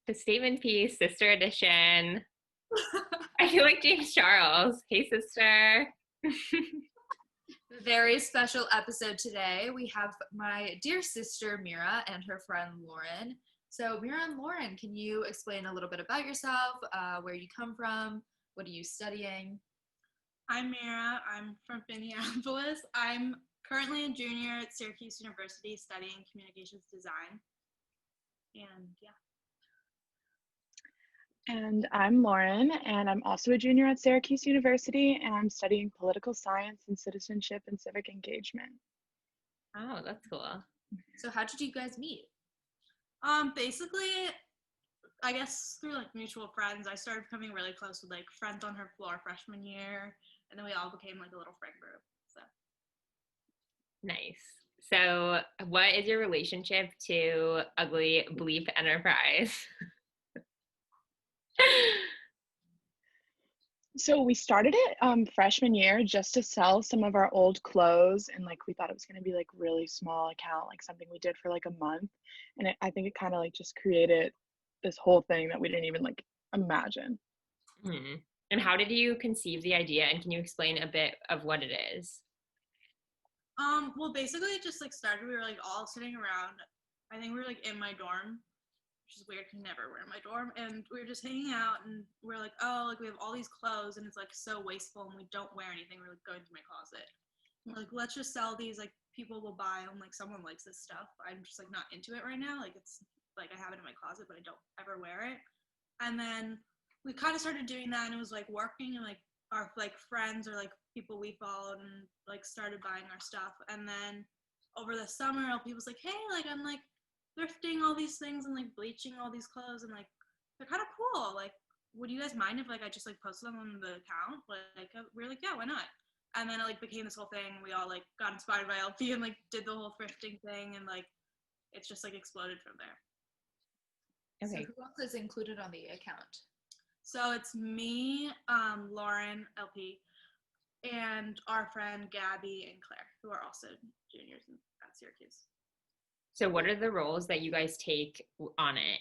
The statement piece, sister edition. I feel like James Charles. Hey, sister. Very special episode today. We have my dear sister Mira and her friend Lauren. So Mira and Lauren, can you explain a little bit about yourself, where you come from, what are you studying? I'm Mira. I'm from Minneapolis. I'm currently a junior at Syracuse University studying communications design. And yeah. And I'm Lauren, and I'm also a junior at Syracuse University, and I'm studying political science and citizenship and civic engagement. Oh, that's cool. So how did you guys meet? Basically, I guess through like mutual friends, I started becoming really close with like friends on her floor freshman year, and then we all became like a little friend group. So Nice. So, what is your relationship to Ugly Bleep Enterprise? So we started it freshman year just to sell some of our old clothes, and like we thought it was going to be like really small account, like something we did for like a month, and I think it kind of like just created this whole thing that we didn't even like imagine. And how did you conceive the idea, and can you explain a bit of what it is? well, basically it just like started. We were like all sitting around. I think we were like in my dorm, which is weird because never were in my dorm, and we were just hanging out, and we're like, oh, like we have all these clothes, and it's like so wasteful, and we don't wear anything. We're like going through my closet. We're like, let's just sell these. Like people will buy them. Like someone likes this stuff. I'm just like not into it right now. Like it's like I have it in my closet, but I don't ever wear it. And then we kind of started doing that, and it was like working, and like our like friends or like people we followed and like started buying our stuff. And then over the summer, people was like, hey, like I'm like thrifting all these things and like bleaching all these clothes, and like they're kind of cool. Like, would you guys mind if like I just like posted them on the account? Like we're like, yeah, why not? And then it like became this whole thing. We all like got inspired by LP and like did the whole thrifting thing, and like it's just like exploded from there. Okay. So who else is included on the account? So it's me, Lauren, LP, and our friend Gabby and Claire, who are also juniors at Syracuse. So, what are the roles that you guys take on it?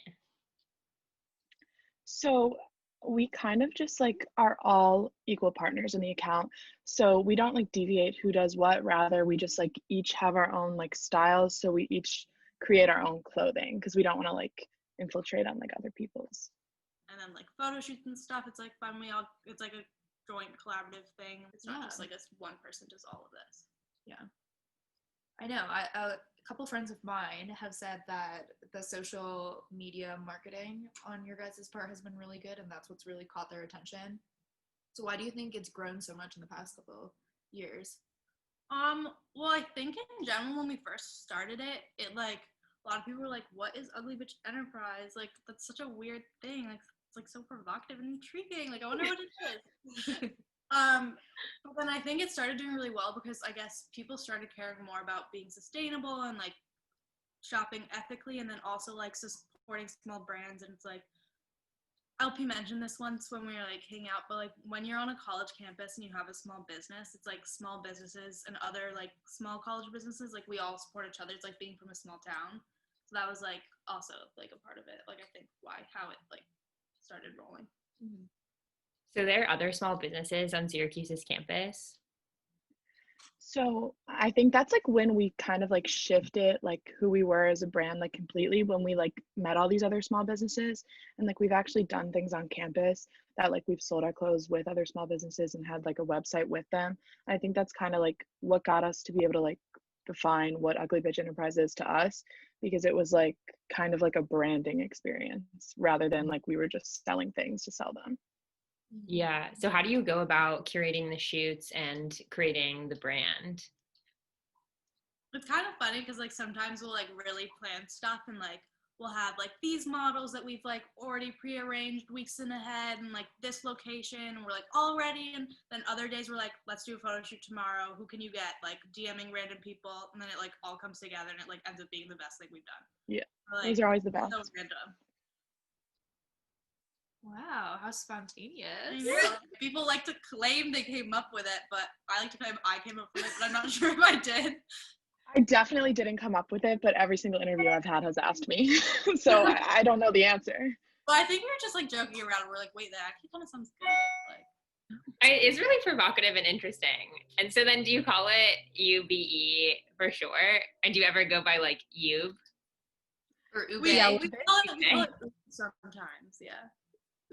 So we kind of just like are all equal partners in the account. So we don't like deviate who does what, rather we just like each have our own like styles. So we each create our own clothing because we don't want to like infiltrate on like other people's. And then like photo shoots and stuff, it's like fun. It's like a joint collaborative thing. It's not just like one person does all of this. Yeah. I know. A couple friends of mine have said that the social media marketing on your guys' part has been really good, and that's what's really caught their attention. So why do you think it's grown so much in the past couple years? Well, I think in general when we first started it like a lot of people were like, what is Ugly Bitch Enterprise? Like that's such a weird thing. Like it's like so provocative and intriguing. Like I wonder what it is. But then I think it started doing really well because I guess people started caring more about being sustainable and like shopping ethically, and then also like supporting small brands. And it's like LP mentioned this once when we were like hanging out, but like when you're on a college campus and you have a small business, it's like small businesses and other like small college businesses, like we all support each other. It's like being from a small town. So that was like also like a part of it. Like I think how it like started rolling. Mm-hmm. So there are other small businesses on Syracuse's campus? So I think that's like when we kind of like shifted like who we were as a brand like completely, when we like met all these other small businesses, and like we've actually done things on campus that like we've sold our clothes with other small businesses and had like a website with them. I think that's kind of like what got us to be able to like define what Ugly Bitch Enterprise is to us, because it was like kind of like a branding experience rather than like we were just selling things to sell them. Yeah. So how do you go about curating the shoots and creating the brand? It's kind of funny because like sometimes we'll like really plan stuff, and like we'll have like these models that we've like already prearranged weeks in ahead, and like this location, and we're like all ready. And then other days we're like, let's do a photo shoot tomorrow. Who can you get? Like DMing random people, and then it like all comes together, and it like ends up being the best thing we've done. Yeah, like, those are always the best. So random. Wow, how spontaneous. People like to claim they came up with it, but I like to claim I came up with it, but I'm not sure if I did. I definitely didn't come up with it, but every single interview I've had has asked me. So I don't know the answer. Well, I think we were just like joking around. We're like, wait, that actually kind of sounds good. Like, It's really provocative and interesting. And so then do you call it UBE for short? And do you ever go by like Ube? Or Ube? we Yeah, call it sometimes, yeah.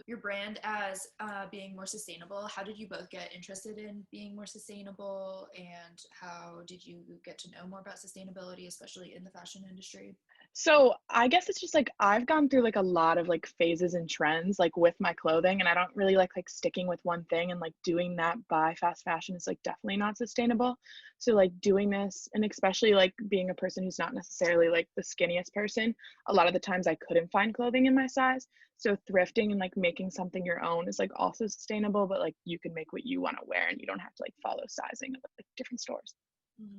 Your brand as being more sustainable. How did you both get interested in being more sustainable, and how did you get to know more about sustainability, especially in the fashion industry? So I guess it's just like I've gone through like a lot of like phases and trends like with my clothing, and I don't really like sticking with one thing, and like doing that by fast fashion is like definitely not sustainable. So like doing this, and especially like being a person who's not necessarily like the skinniest person, a lot of the times I couldn't find clothing in my size. So thrifting and like making something your own is like also sustainable, but like you can make what you want to wear and you don't have to like follow sizing of like different stores.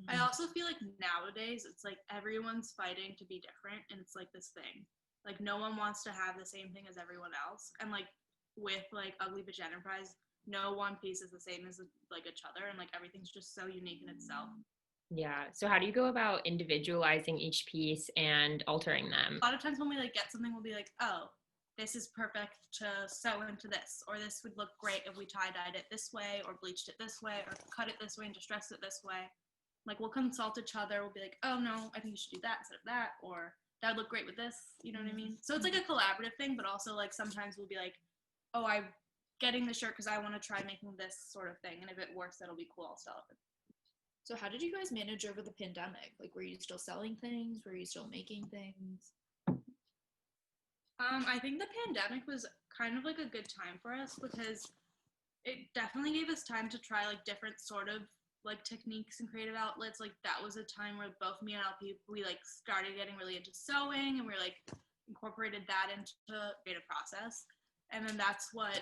I also feel like nowadays it's like everyone's fighting to be different, and it's like this thing. Like no one wants to have the same thing as everyone else, and like with like Ugly Bitch Enterprise, no one piece is the same as like each other, and like everything's just so unique in itself. Yeah. So how do you go about individualizing each piece and altering them? A lot of times when we like get something, we'll be like, oh, this is perfect to sew into this, or this would look great if we tie-dyed it this way, or bleached it this way, or cut it this way and distressed it this way. Like we'll consult each other. We'll be like, oh no, I think you should do that instead of that, or that would look great with this. You know what I mean? So it's like a collaborative thing, but also like sometimes we'll be like, oh, I'm getting the shirt because I want to try making this sort of thing, and if it works, that'll be cool. I'll sell it. So how did you guys manage over the pandemic? Like, were you still selling things? Were you still making things? I think the pandemic was kind of like a good time for us because it definitely gave us time to try like different sort of like techniques and creative outlets. Like that was a time where both me and LP, we like started getting really into sewing, and we like incorporated that into the creative process. And then that's what,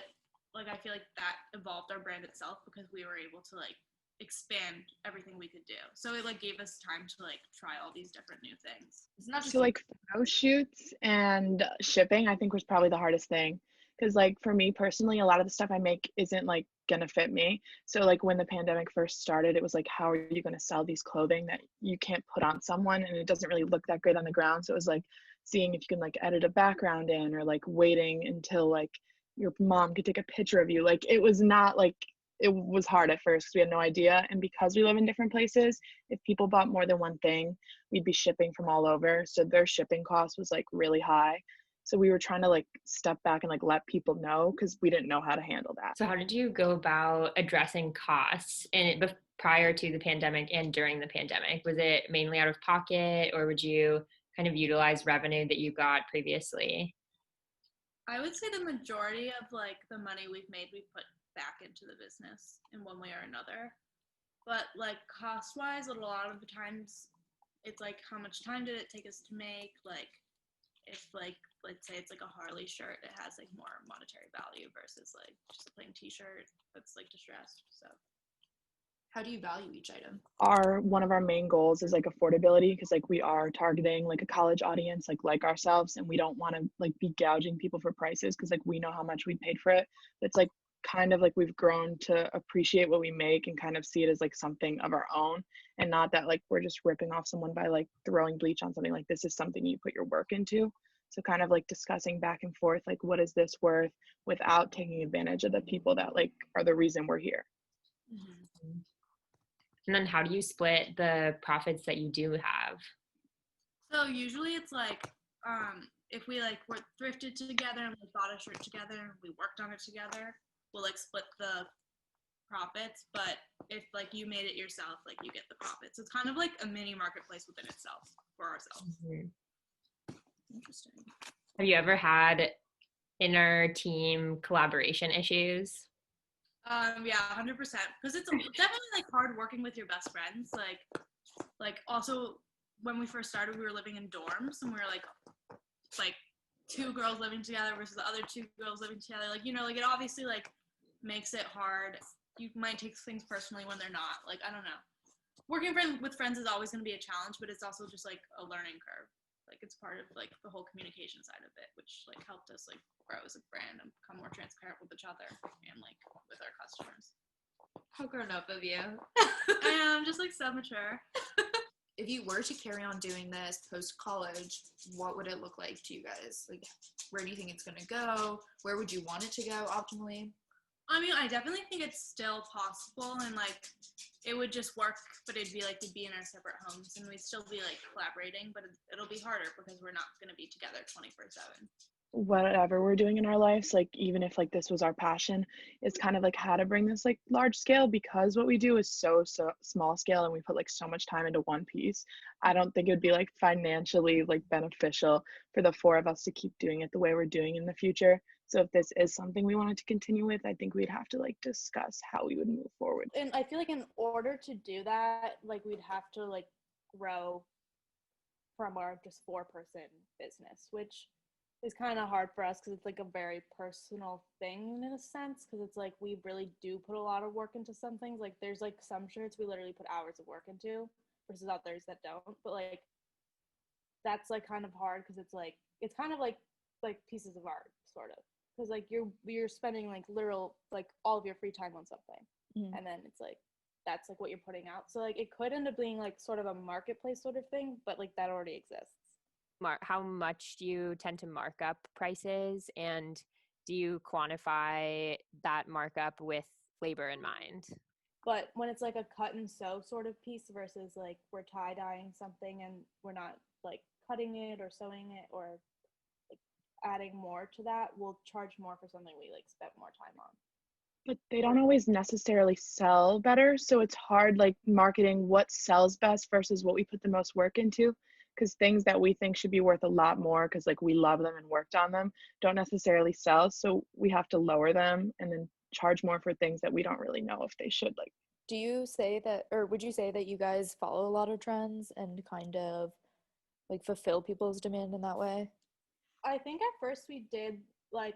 like, I feel like that evolved our brand itself because we were able to like expand everything we could do. So it like gave us time to like try all these different new things. It's not just So like photo shoots and shipping, I think was probably the hardest thing. Because like for me personally, a lot of the stuff I make isn't like gonna fit me. So like when the pandemic first started, it was like, how are you gonna sell these clothing that you can't put on someone and it doesn't really look that great on the ground? So it was like seeing if you can like edit a background in, or like waiting until like your mom could take a picture of you. Like it was not like, it was hard at first because we had no idea. And because we live in different places, if people bought more than one thing, we'd be shipping from all over. So their shipping cost was like really high. So we were trying to like step back and like let people know because we didn't know how to handle that. So how did you go about addressing costs prior to the pandemic and during the pandemic? Was it mainly out of pocket, or would you kind of utilize revenue that you got previously? I would say the majority of like the money we've made, we put back into the business in one way or another. But like cost wise, a lot of the times it's like how much time did it take us to make? Like if like let's say it's like a Harley shirt, it has like more monetary value versus like just a plain t-shirt that's like distressed. So how do you value each item? One of our main goals is like affordability, because like we are targeting like a college audience like ourselves, and we don't want to like be gouging people for prices because like we know how much we paid for it. But it's like kind of like we've grown to appreciate what we make and kind of see it as like something of our own, and not that like we're just ripping off someone by like throwing bleach on something. Like this is something you put your work into. So kind of like discussing back and forth, like what is this worth, without taking advantage of the people that like are the reason we're here. mm-hmm. And then how do you split the profits that you do have? So usually it's like if we like were thrifted together and we bought a shirt together and we worked on it together, we'll like split the profits. But if like you made it yourself, like you get the profits. It's kind of like a mini marketplace within itself for ourselves. Mm-hmm. Interesting. Have you ever had inner team collaboration issues? Yeah, 100%. Because it's definitely like hard working with your best friends. Like also when we first started, we were living in dorms, and we were like two girls living together versus the other two girls living together. Like, you know, like it obviously like makes it hard. You might take things personally when they're not. Like, I don't know. Working with friends is always going to be a challenge, but it's also just like a learning curve. Like it's part of like the whole communication side of it, which like helped us like grow as a brand and become more transparent with each other and like with our customers. How grown up of you. And I'm just like so mature. if you were to carry on doing this post college, what would it look like to you guys? Like, where do you think it's going to go? Where would you want it to go optimally? I mean, I definitely think it's still possible, and like it would just work, but it'd be like we'd be in our separate homes and we'd still be like collaborating, but it'll be harder because we're not going to be together 24/7. Whatever we're doing in our lives, like even if like this was our passion, it's kind of like how to bring this like large scale, because what we do is so small scale and we put like so much time into one piece. I don't think it would be like financially like beneficial for the four of us to keep doing it the way we're doing in the future. So if this is something we wanted to continue with, I think we'd have to like discuss how we would move forward. And I feel like in order to do that, like we'd have to like grow from our just 4-person business, which is kind of hard for us because it's like a very personal thing in a sense, because it's like we really do put a lot of work into some things. Like there's like some shirts we literally put hours of work into versus others that don't, but like that's like kind of hard because it's kind of like pieces of art sort of, because like you're spending like literal like all of your free time on something, and then it's like that's like what you're putting out. So like it could end up being like sort of a marketplace sort of thing, but like that already exists. How much do you tend to mark up prices, and do you quantify that markup with labor in mind? But when it's like a cut and sew sort of piece versus like we're tie-dyeing something and we're not like cutting it or sewing it or like adding more to that, we'll charge more for something we like spent more time on. But they don't always necessarily sell better, so it's hard like marketing what sells best versus what we put the most work into, because things that we think should be worth a lot more because like we love them and worked on them don't necessarily sell, so we have to lower them and then charge more for things that we don't really know if they should. Like, do you say that, or would you say that you guys follow a lot of trends and kind of like fulfill people's demand in that way? I think at first we did like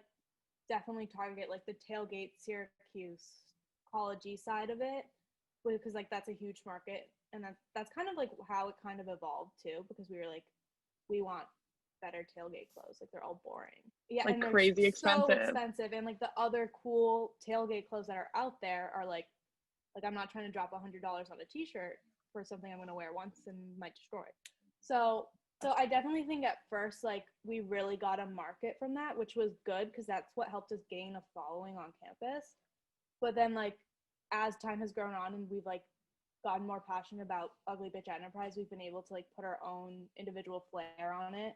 definitely target like the tailgate Syracuse college-y side of it, because like that's a huge market, and that's kind of like how it kind of evolved too, because we were like, we want better tailgate clothes, like they're all boring, yeah, like and they're crazy so expensive. expensive, and like the other cool tailgate clothes that are out there are like I'm not trying to drop $100 on a t-shirt for something I'm going to wear once and might destroy. So I definitely think at first, like, we really got a market from that, which was good because that's what helped us gain a following on campus. But then, like, as time has grown on and we've, like, gotten more passionate about Ugly Bitch Enterprise, we've been able to, like, put our own individual flair on it.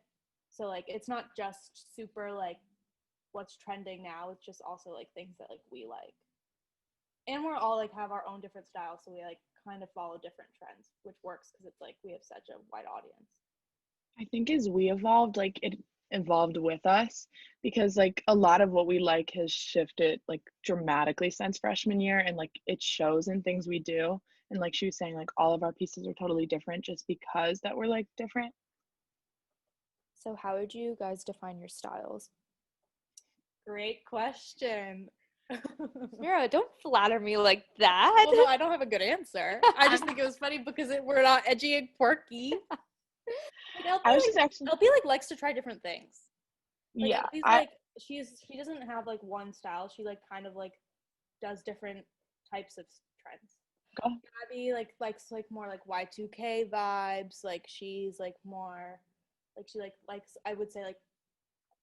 So, like, it's not just super, like, what's trending now. It's just also, like, things that, like, we like. And we're all, like, have our own different styles. So we, like, kind of follow different trends, which works because it's, like, we have such a wide audience. I think as we evolved, like it evolved with us, because like a lot of what we like has shifted like dramatically since freshman year, and like it shows in things we do. And like she was saying, like all of our pieces are totally different just because that we're like different. So how would you guys define your styles? Great question. Mira, don't flatter me like that. Well, no, I don't have a good answer. I just think it was funny because we're not edgy and quirky. Like, LP like likes to try different things. Like, Yeah, LP's like she doesn't have like one style. She like kind of like does different types of trends. Okay. Abby like likes like more like Y2K vibes. Like she's like more like she like likes, I would say, like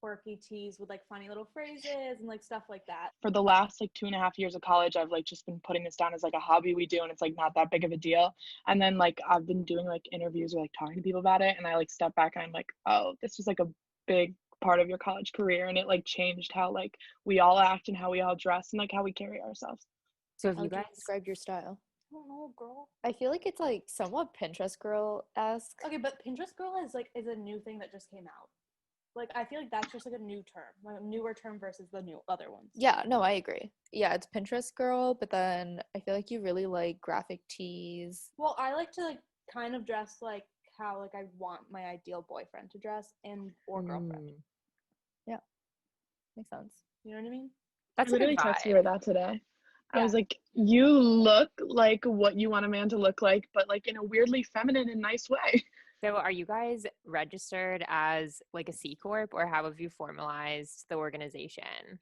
quirky tees with like funny little phrases and like stuff like that. For the last like 2.5 years of college, I've like just been putting this down as like a hobby we do, and it's like not that big of a deal. And then like I've been doing like interviews or like talking to people about it, and I like step back and I'm like, oh, this was like a big part of your college career, and it like changed how like we all act and how we all dress and like how we carry ourselves. So if How you would you guys describe your style? I don't know, girl. I feel like it's like somewhat Pinterest girl-esque. Okay, but Pinterest girl is a new thing that just came out. Like, I feel like that's just like a new term, like a newer term versus the new other ones. Yeah, no, I agree. Yeah, it's Pinterest girl, but then I feel like you really like graphic tees. Well, I like to like kind of dress like how like I want my ideal boyfriend to dress or girlfriend. Yeah, makes sense. You know what I mean? That's I a good literally texted vibe. her that today. I Yeah. was like, you look like what you want a man to look like, but like in a weirdly feminine and nice way. So are you guys registered as like a C Corp, or how have you formalized the organization?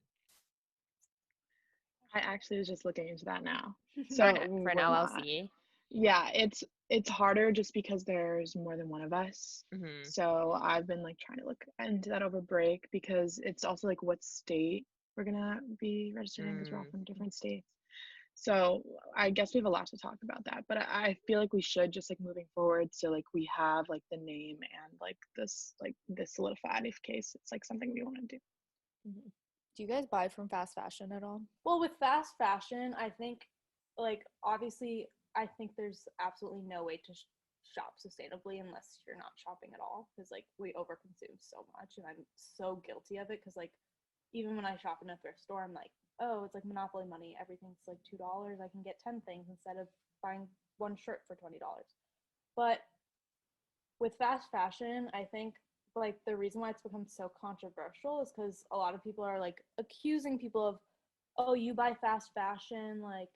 I actually was just looking into that now. For So an we're not. LLC? Yeah, it's it's harder just because there's more than one of us. Mm-hmm. So I've been like trying to look into that over break because it's also like what state we're gonna be registering because we're all from different states. So I guess we have a lot to talk about that, but I feel like we should just like moving forward. So like we have like the name and like this solidified if case it's like something we want to do. Mm-hmm. Do you guys buy from fast fashion at all? Well, with fast fashion, I think, like, obviously, I think there's absolutely no way to shop sustainably unless you're not shopping at all, because, like, we overconsume so much, and I'm so guilty of it, because, like, even when I shop in a thrift store, I'm like, oh, it's like monopoly money. Everything's like $2. I can get 10 things instead of buying one shirt for $20. But with fast fashion, I think like the reason why it's become so controversial is because a lot of people are like accusing people of, oh, you buy fast fashion, like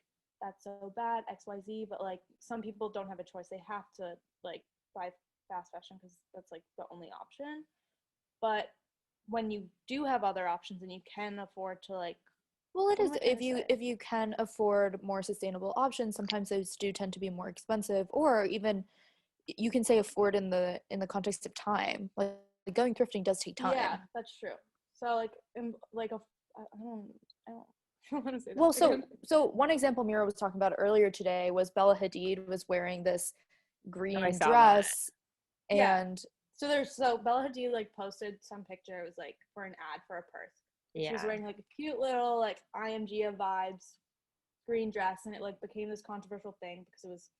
that's so bad, XYZ. But like some people don't have a choice. They have to like buy fast fashion because that's like the only option. But when you do have other options and you can afford to like, well, it what is am I trying to say? if you can afford more sustainable options, sometimes those do tend to be more expensive, or even you can say afford in the context of time. Like going thrifting does take time. Yeah, that's true. So like like a I don't want to say that. Well, again. so one example Mira was talking about earlier today was Bella Hadid was wearing this green saw dress, Yeah. and So Bella Hadid like posted some picture. It was like for an ad for a purse. She was Yeah. wearing like a cute little like IMGA vibes green dress, and it like became this controversial thing because it was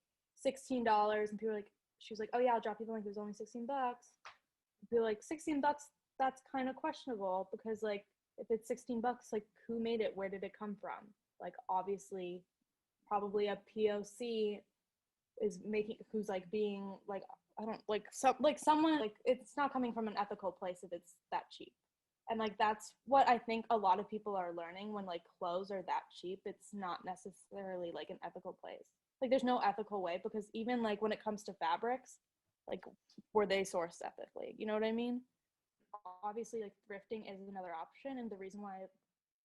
$16, and people were like, she was like, oh yeah, I'll drop you the link. It was only $16. People were like, $16. That's kind of questionable because like if it's $16, like who made it? Where did it come from? Like obviously, probably a POC is making who's like being like I don't like so like someone like it's not coming from an ethical place if it's that cheap. And like that's what I think a lot of people are learning when like clothes are that cheap. It's not necessarily like an ethical place. Like there's no ethical way because even like when it comes to fabrics, like were they sourced ethically? You know what I mean? Obviously like thrifting is another option, and the reason why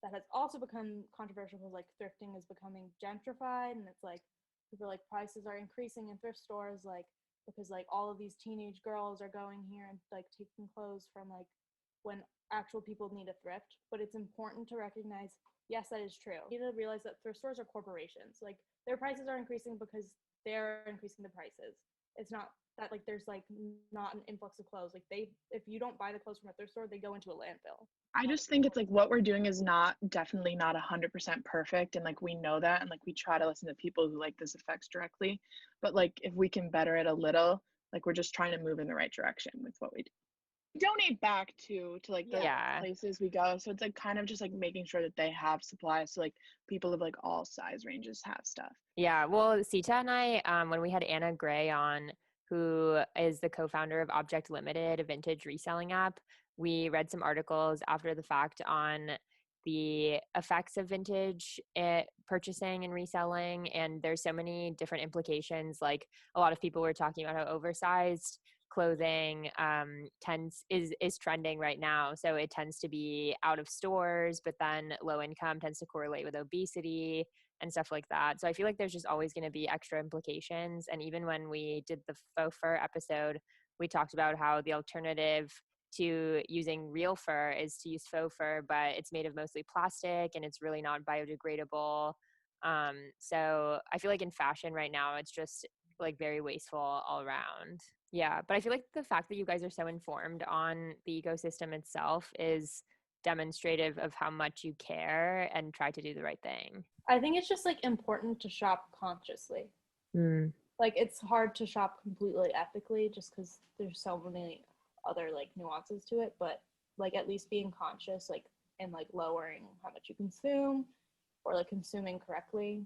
that has also become controversial is like thrifting is becoming gentrified, and it's like people like prices are increasing in thrift stores like because like all of these teenage girls are going here and like taking clothes from like when actual people need a thrift. But it's important to recognize, yes, that is true. You need to realize that thrift stores are corporations. Like their prices are increasing because they're increasing the prices. It's not that like there's like not an influx of clothes. Like they, if you don't buy the clothes from a thrift store, they go into a landfill. I just think it's like what we're doing is definitely not 100% perfect, and like we know that, and like we try to listen to people who like this affects directly, but like if we can better it a little, like we're just trying to move in the right direction with what we do. We donate back to like the places we go, so it's like kind of just like making sure that they have supplies, so like people of like all size ranges have stuff. Yeah, well, Sita and I, when we had Anna Gray on, who is the co-founder of Object Limited, a vintage reselling app, we read some articles after the fact on the effects of vintage purchasing and reselling, and there's so many different implications. Like a lot of people were talking about how oversized clothing is trending right now, so it tends to be out of stores, but then low income tends to correlate with obesity and stuff like that. So I feel like there's just always going to be extra implications. And even when we did the faux fur episode, we talked about how the alternative to using real fur is to use faux fur, but it's made of mostly plastic and it's really not biodegradable. So I feel like in fashion right now, it's just like very wasteful all around. Yeah, but I feel like the fact that you guys are so informed on the ecosystem itself is demonstrative of how much you care and try to do the right thing. I think it's just like important to shop consciously. Like it's hard to shop completely ethically just because there's so many other like nuances to it, but like at least being conscious like and like lowering how much you consume or like consuming correctly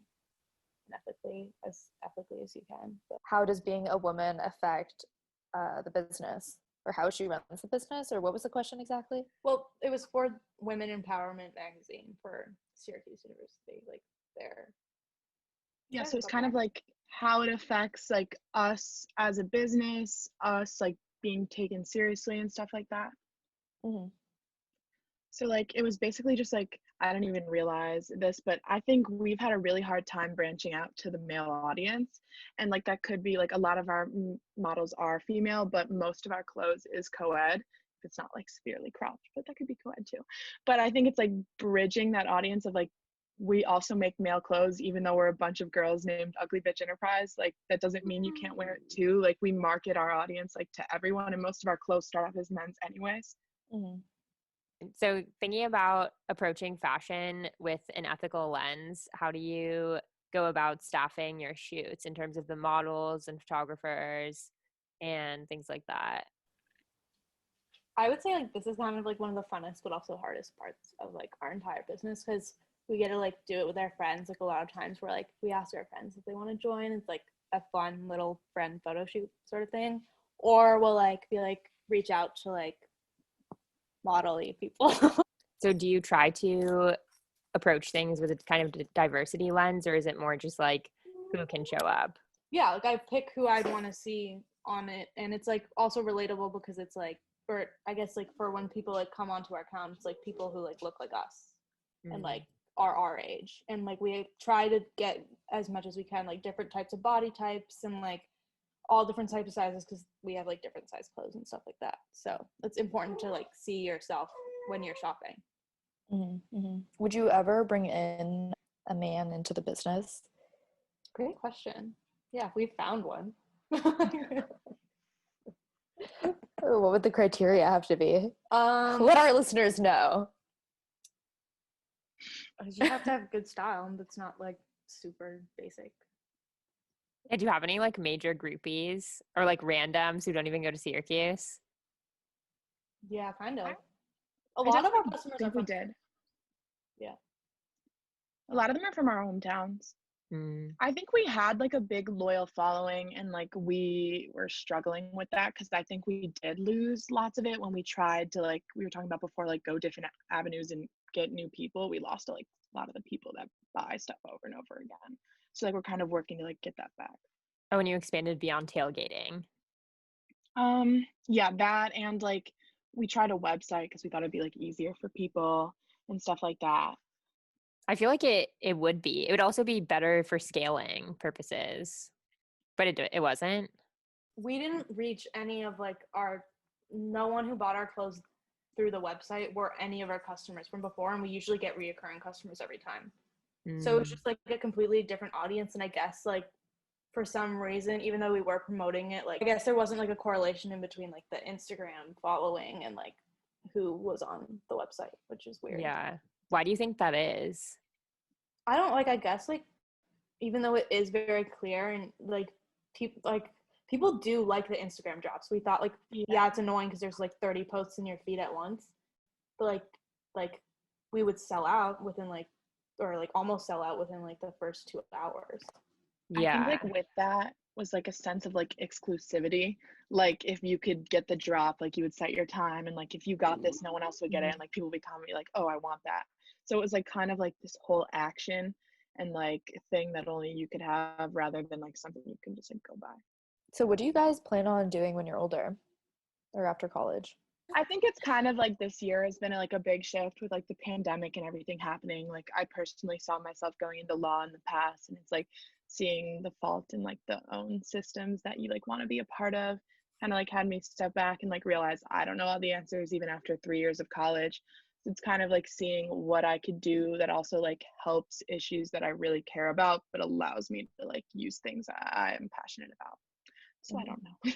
and ethically as you can. But how does being a woman affect the business, or how she runs the business, or what was the question exactly? Well, it was for Women Empowerment magazine for Syracuse University, like their so it's kind of like how it affects like us as a business, us like being taken seriously and stuff like that. Mm-hmm. So like it was basically just like I didn't even realize this, but I think we've had a really hard time branching out to the male audience. And like that could be like a lot of our models are female, but most of our clothes is co-ed. It's not like severely cropped, but that could be co-ed too. But I think it's like bridging that audience of like we also make male clothes even though we're a bunch of girls named Ugly Bitch Enterprise. Like that doesn't mean you can't wear it too. Like we market our audience like to everyone, and most of our clothes start off as men's anyways. Mhm. So thinking about approaching fashion with an ethical lens, how do you go about staffing your shoots in terms of the models and photographers and things like that? I would say like this is kind of like one of the funnest but also hardest parts of like our entire business because we get to like do it with our friends. Like a lot of times we're like we ask our friends if they want to join. It's like a fun little friend photo shoot sort of thing, or we'll like be like reach out to like model-y people. So do you try to approach things with a kind of diversity lens, or is it more just like who can show up? Yeah, like I pick who I'd want to see on it, and it's like also relatable because it's like for I guess like for when people like come onto our account, it's like people who like look like us and like are our age, and like we try to get as much as we can like different types of body types and like all different types of sizes because we have like different size clothes and stuff like that. So it's important to like see yourself when you're shopping. Would you ever bring in a man into the business? Great question. Yeah, we found one. Oh, what would the criteria have to be? Um, Let our listeners know. you have to have good style, and that's not like super basic. Do you have any like major groupies or like randoms who don't even go to Syracuse? Yeah, kind of. I- A I lot of our definitely customers are think we from. did. Yeah. A lot of them are from our hometowns. Mm. I think we had like a big loyal following, and like we were struggling with that because I think we did lose lots of it when we tried to like we were talking about before, like go different avenues and get new people. We lost like a lot of the people that buy stuff over and over again. So like we're kind of working to like get that back. Oh, when you expanded beyond tailgating. Yeah, that and like we tried a website because we thought it'd be like easier for people and stuff like that. I feel like it would be. It would also be better for scaling purposes, but it wasn't. We didn't reach any of like our. No one who bought our clothes through the website were any of our customers from before, and we usually get reoccurring customers every time. So it was Mm. just like a completely different audience, and I guess like for some reason, even though we were promoting it, like I guess there wasn't like a correlation in between like the Instagram following and like who was on the website, which is weird. Yeah. Why do you think that is? I don't like I guess like even though it is very clear and like people do like the Instagram drops. We thought like yeah it's annoying because there's like 30 posts in your feed at once, but like we would sell out within like or like almost sell out within like the first 2 hours. I think Yeah. like with that was like a sense of like exclusivity. Like if you could get the drop, like you would set your time, and like if you got this, no one else would get it, and like people would be commenting like, "Oh, I want that." So it was like kind of like this whole action and like thing that only you could have rather than like something you can just like go by. So what do you guys plan on doing when you're older or after college? I think it's kind of like this year has been like a big shift with like the pandemic and everything happening. Like I personally saw myself going into law in the past, and it's like seeing the fault in like the own systems that you like want to be a part of kind of like had me step back and like realize I don't know all the answers even after 3 years of college. So it's kind of like seeing what I could do that also like helps issues that I really care about, but allows me to like use things I am passionate about. So I don't know.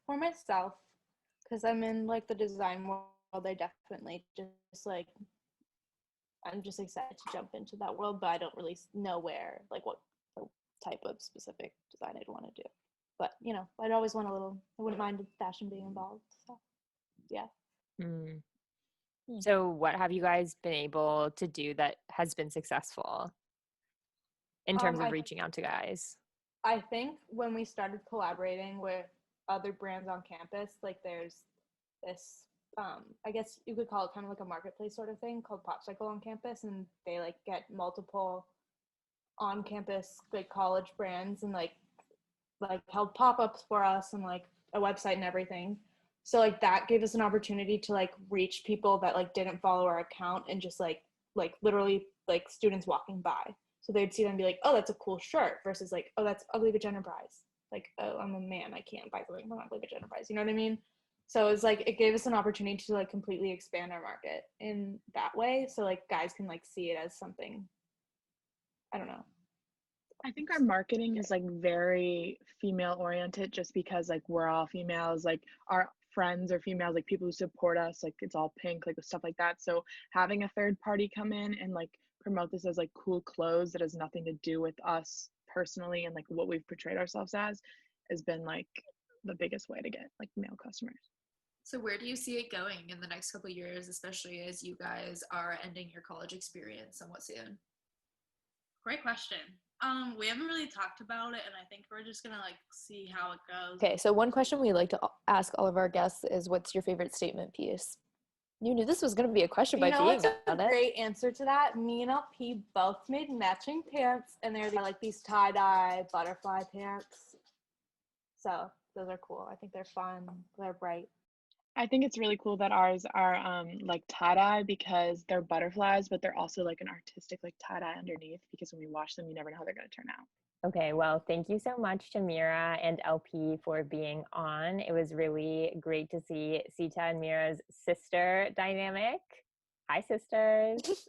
For myself, because I'm in like the design world, I definitely just like I'm just excited to jump into that world, but I don't really know where like what type of specific design I'd want to do. But you know, I'd always want a little. I wouldn't mind fashion being involved. So yeah. Mm. So what have you guys been able to do that has been successful in terms of I reaching out to guys? I think when we started collaborating with other brands on campus, like there's this I guess you could call it kind of like a marketplace sort of thing called Popcycle on campus, and they like get multiple on campus like college brands and like held pop-ups for us and like a website and everything. So like that gave us an opportunity to like reach people that like didn't follow our account and just like literally like students walking by. So they'd see them and be like, oh, that's a cool shirt versus like, oh, that's Ugly Bitch Enterprise. Like, oh, I'm a man, I can't buy something from Ugly Bitch Enterprise. You know what I mean? So it's like it gave us an opportunity to like completely expand our market in that way. So like guys can like see it as something, I don't know. I think our marketing is like very female oriented just because like we're all females, like our friends are females, like people who support us, like it's all pink, like stuff like that. So having a third party come in and like promote this as like cool clothes that has nothing to do with us personally and like what we've portrayed ourselves as has been like the biggest way to get like male customers. So where do you see it going in the next couple of years, especially as you guys are ending your college experience somewhat soon? Great question. We haven't really talked about it, and I think we're just gonna like see how it goes. Okay, so one question we like to ask all of our guests is, what's your favorite statement piece? You knew this was going to be a question by being what's on a it. great answer to that? Me and LP both made matching pants, and they're like these tie-dye butterfly pants. So those are cool. I think they're fun. They're bright. I think it's really cool that ours are like tie-dye because they're butterflies, but they're also like an artistic like tie-dye underneath because when we wash them, you never know how they're going to turn out. Okay, well, thank you so much to Mira and LP for being on. It was really great to see Sita and Mira's sister dynamic. Hi, sisters.